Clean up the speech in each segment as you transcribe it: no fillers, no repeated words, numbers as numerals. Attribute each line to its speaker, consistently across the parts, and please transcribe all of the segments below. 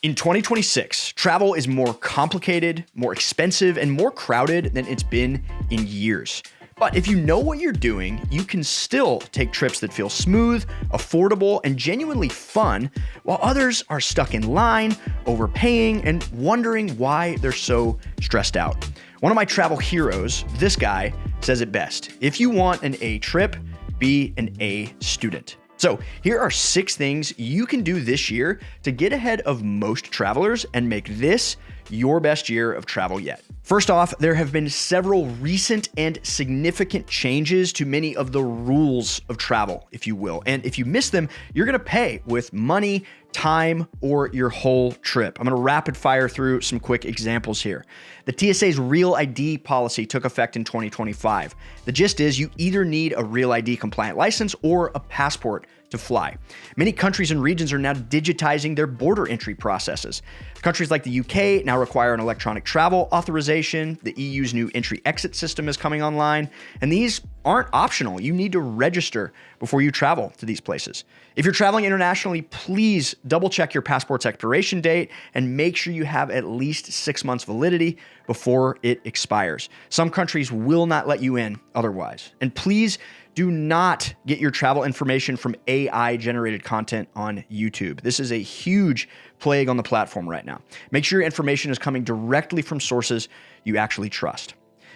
Speaker 1: In 2026, travel is more complicated, more expensive, and more crowded than it's been in years. But if you know what you're doing, you can still take trips that feel smooth, affordable, and genuinely fun, while others are stuck in line, overpaying, and wondering why they're so stressed out. One of my travel heroes, this guy, says it best. If you want an A trip, be an A student. So here are 6 things you can do this year to get ahead of most travelers and make this your best year of travel yet. First off, there have been several recent and significant changes to many of the rules of travel, if you will. And if you miss them, you're going to pay with money, time, or your whole trip. I'm going to rapid fire through some quick examples here. The TSA's Real ID policy took effect in 2025. The gist is you either need a Real ID compliant license or a passport to fly. Many countries and regions are now digitizing their border entry processes. Countries like the UK now require an electronic travel authorization. The EU's new entry-exit system is coming online, and these aren't optional. You need to register before you travel to these places. If you're traveling internationally, please double check your passport's expiration date and make sure you have at least 6 months validity before it expires. Some countries will not let you in otherwise. And please do not get your travel information from AI-generated content on YouTube. This is a huge plague on the platform right now. Make sure your information is coming directly from sources you actually trust.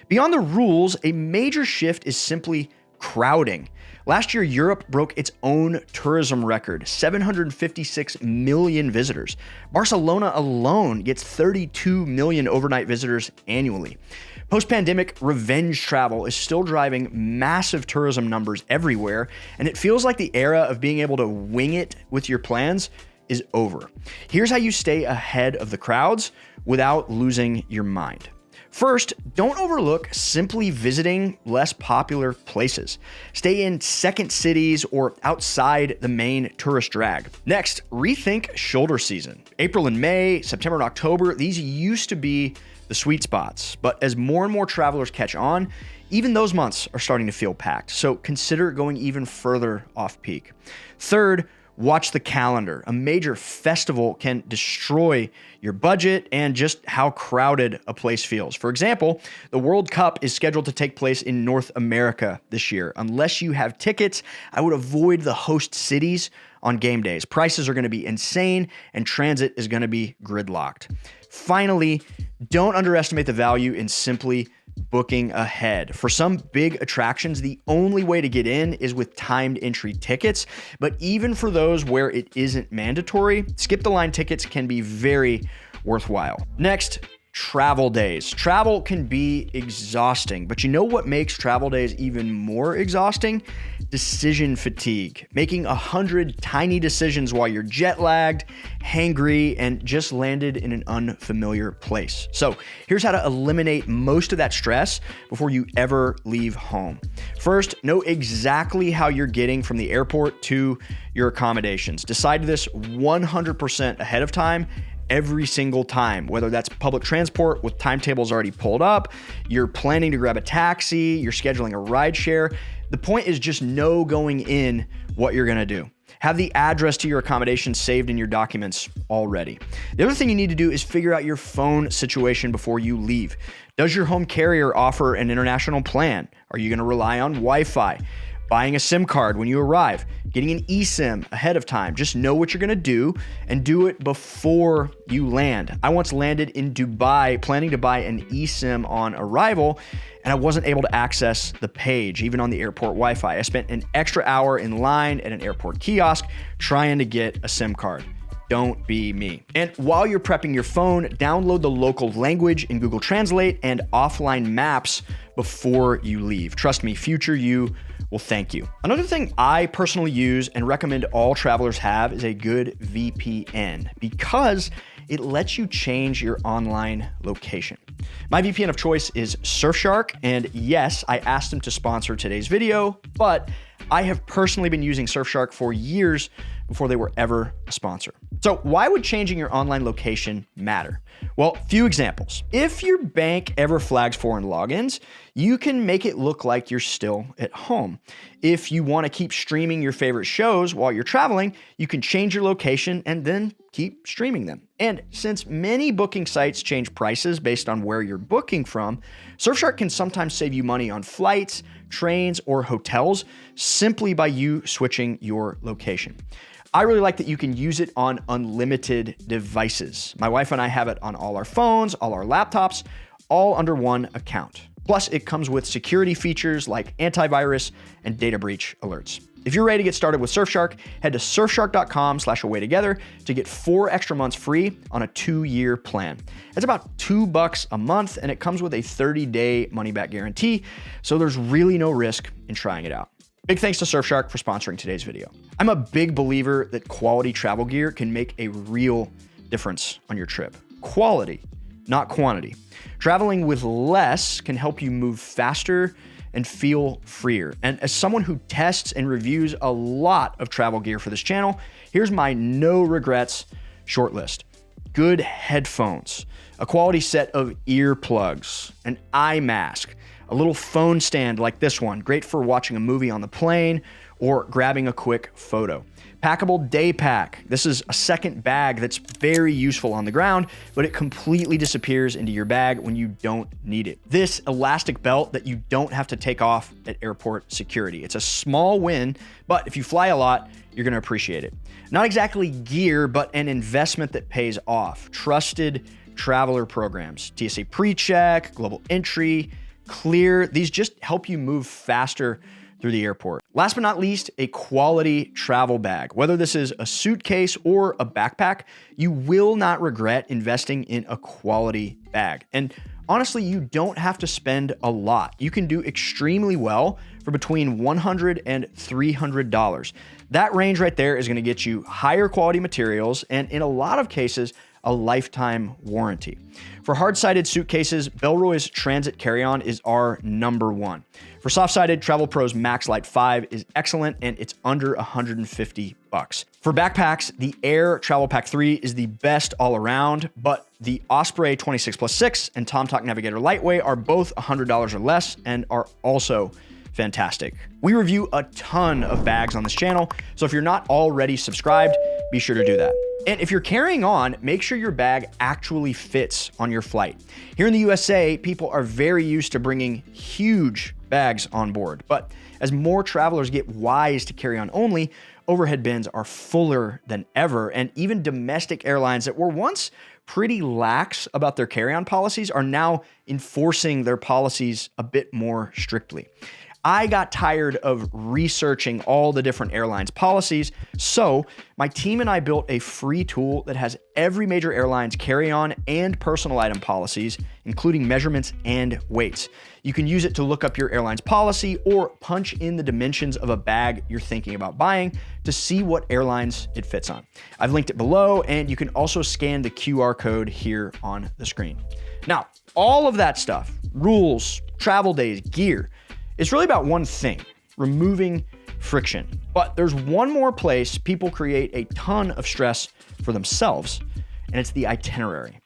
Speaker 1: Beyond the rules, a major shift is simply crowding. Last year, Europe broke its own tourism record, 756 million visitors. Barcelona alone gets 32 million overnight visitors annually. Post-pandemic, revenge travel is still driving massive tourism numbers everywhere, and it feels like the era of being able to wing it with your plans is over. Here's how you stay ahead of the crowds without losing your mind. First, don't overlook simply visiting less popular places. Stay in second cities or outside the main tourist drag. Next, rethink shoulder season. April and May, September and October, these used to be the sweet spots. But as more and more travelers catch on, even those months are starting to feel packed. So consider going even further off peak. Third, watch the calendar. A major festival can destroy your budget and just how crowded a place feels. For example, the World Cup is scheduled to take place in North America this year. Unless you have tickets, I would avoid the host cities on game days. Prices are going to be insane and transit is going to be gridlocked. Finally, don't underestimate the value in simply booking ahead. For some big attractions, the only way to get in is with timed entry tickets, but even for those where it isn't mandatory, skip the line tickets can be very worthwhile. Next, travel days. Travel can be exhausting, but you know what makes travel days even more exhausting? Decision fatigue. Making 100 tiny decisions while you're jet lagged, hangry, and just landed in an unfamiliar place. So here's how to eliminate most of that stress before you ever leave home. First, know exactly how you're getting from the airport to your accommodations. Decide this 100% ahead of time every single time, whether that's public transport with timetables already pulled up, you're planning to grab a taxi, you're scheduling a ride share. The point is just know going in what you're going to do. Have the address to your accommodation saved in your documents already. The other thing you need to do is figure out your phone situation before you leave. Does your home carrier offer an international plan? Are you going to rely on Wi-Fi? Buying a SIM card when you arrive, getting an eSIM ahead of time. Just know what you're going to do and do it before you land. I once landed in Dubai planning to buy an eSIM on arrival, and I wasn't able to access the page, even on the airport Wi-Fi. I spent an extra hour in line at an airport kiosk trying to get a SIM card. Don't be me. And while you're prepping your phone, download the local language in Google Translate and offline maps before you leave. Trust me, future you will thank you. Another thing I personally use and recommend all travelers have is a good VPN because it lets you change your online location. My VPN of choice is Surfshark, and yes, I asked them to sponsor today's video, but I have personally been using Surfshark for years before they were ever a sponsor. So why would changing your online location matter? Well, few examples. If your bank ever flags foreign logins, you can make it look like you're still at home. If you want to keep streaming your favorite shows while you're traveling, you can change your location and then keep streaming them. And since many booking sites change prices based on where you're booking from, Surfshark can sometimes save you money on flights, trains, or hotels simply by you switching your location. I really like that you can use it on unlimited devices. My wife and I have it on all our phones, all our laptops, all under one account. Plus, it comes with security features like antivirus and data breach alerts. If you're ready to get started with Surfshark, head to surfshark.com/awaytogether to get 4 extra months free on a 2-year plan. It's about $2 a month, and it comes with a 30-day money-back guarantee, so there's really no risk in trying it out. Big thanks to Surfshark for sponsoring today's video. I'm a big believer that quality travel gear can make a real difference on your trip. Quality, not quantity. Traveling with less can help you move faster and feel freer. And as someone who tests and reviews a lot of travel gear for this channel, here's my no regrets short list. Good headphones, a quality set of earplugs, an eye mask, a little phone stand like this one, great for watching a movie on the plane or grabbing a quick photo. Packable day pack. This is a second bag that's very useful on the ground, but it completely disappears into your bag when you don't need it. This elastic belt that you don't have to take off at airport security. It's a small win, but if you fly a lot, you're gonna appreciate it. Not exactly gear, but an investment that pays off. Trusted traveler programs, TSA PreCheck, Global Entry, Clear. These just help you move faster through the airport. Last but not least, a quality travel bag. Whether this is a suitcase or a backpack, you will not regret investing in a quality bag. And honestly, you don't have to spend a lot. You can do extremely well for between $100 and $300. That range right there is going to get you higher quality materials and in a lot of cases, a lifetime warranty. For hard-sided suitcases, Bellroy's Transit Carry-On is our #1. For soft-sided, Travel Pro's Max Light 5 is excellent and it's under $150. For backpacks, the Air Travel Pack 3 is the best all around, but the Osprey 26+6 and TomTalk Navigator Lightweight are both $100 or less and are also fantastic. We review a ton of bags on this channel, so if you're not already subscribed, be sure to do that. And if you're carrying on, make sure your bag actually fits on your flight. Here in the USA, people are very used to bringing huge bags on board, but as more travelers get wise to carry on only, overhead bins are fuller than ever, and even domestic airlines that were once pretty lax about their carry-on policies are now enforcing their policies a bit more strictly. I got tired of researching all the different airlines' policies, so my team and I built a free tool that has every major airline's carry-on and personal item policies, including measurements and weights. You can use it to look up your airline's policy or punch in the dimensions of a bag you're thinking about buying to see what airlines it fits on. I've linked it below, and you can also scan the QR code here on the screen. Now, all of that stuff, rules, travel days, gear, it's really about one thing, removing friction. But there's one more place people create a ton of stress for themselves, and it's the itinerary.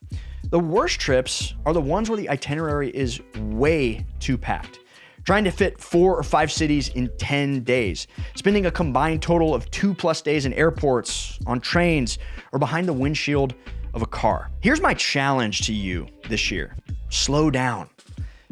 Speaker 1: The worst trips are the ones where the itinerary is way too packed. Trying to fit 4 or 5 cities in 10 days, spending a combined total of 2+ days in airports, on trains, or behind the windshield of a car. Here's my challenge to you this year. Slow down.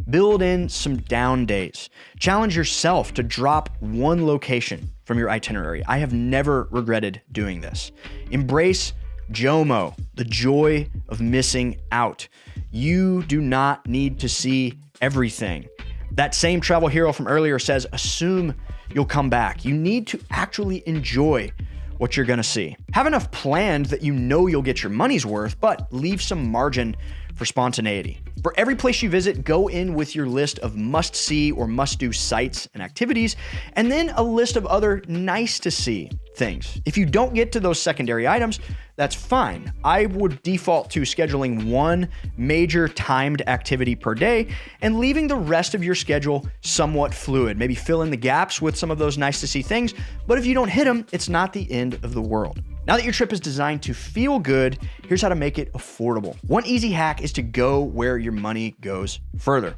Speaker 1: Build in some down days. Challenge yourself to drop one location from your itinerary. I have never regretted doing this. Embrace JOMO, the joy of missing out. You do not need to see everything. That same travel hero from earlier says, assume you'll come back. You need to actually enjoy what you're gonna see. Have enough planned that you know you'll get your money's worth, but leave some margin for spontaneity. For every place you visit, go in with your list of must-see or must-do sites and activities, and then a list of other nice-to-see things. If you don't get to those secondary items, that's fine. I would default to scheduling one major timed activity per day and leaving the rest of your schedule somewhat fluid. Maybe fill in the gaps with some of those nice-to-see things, but if you don't hit them, it's not the end of the world. Now that your trip is designed to feel good, here's how to make it affordable. One easy hack is to go where your money goes further.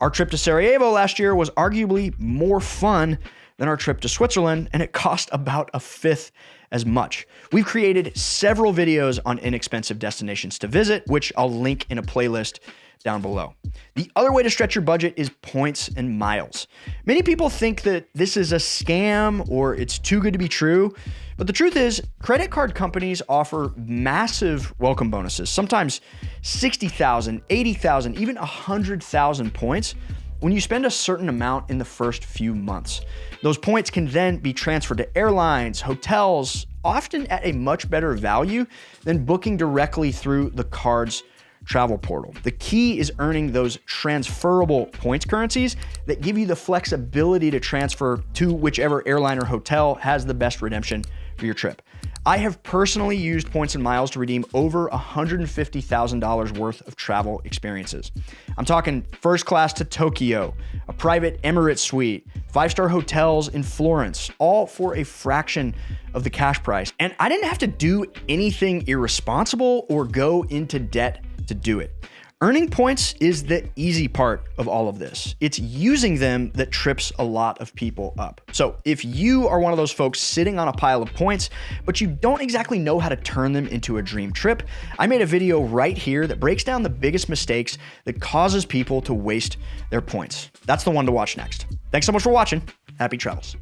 Speaker 1: Our trip to Sarajevo last year was arguably more fun than our trip to Switzerland, and it cost about a fifth as much. We've created several videos on inexpensive destinations to visit, which I'll link in a playlist down below. The other way to stretch your budget is points and miles. Many people think that this is a scam or it's too good to be true, but the truth is credit card companies offer massive welcome bonuses, sometimes 60,000, 80,000, even 100,000 points when you spend a certain amount in the first few months. Those points can then be transferred to airlines, hotels, often at a much better value than booking directly through the card's travel portal. The key is earning those transferable points currencies that give you the flexibility to transfer to whichever airline or hotel has the best redemption for your trip. I have personally used points and miles to redeem over $150,000 worth of travel experiences. I'm talking first class to Tokyo, a private Emirates suite, 5-star hotels in Florence, all for a fraction of the cash price. And I didn't have to do anything irresponsible or go into debt to do it. Earning points is the easy part of all of this. It's using them that trips a lot of people up. So if you are one of those folks sitting on a pile of points, but you don't exactly know how to turn them into a dream trip, I made a video right here that breaks down the biggest mistakes that causes people to waste their points. That's the one to watch next. Thanks so much for watching. Happy travels.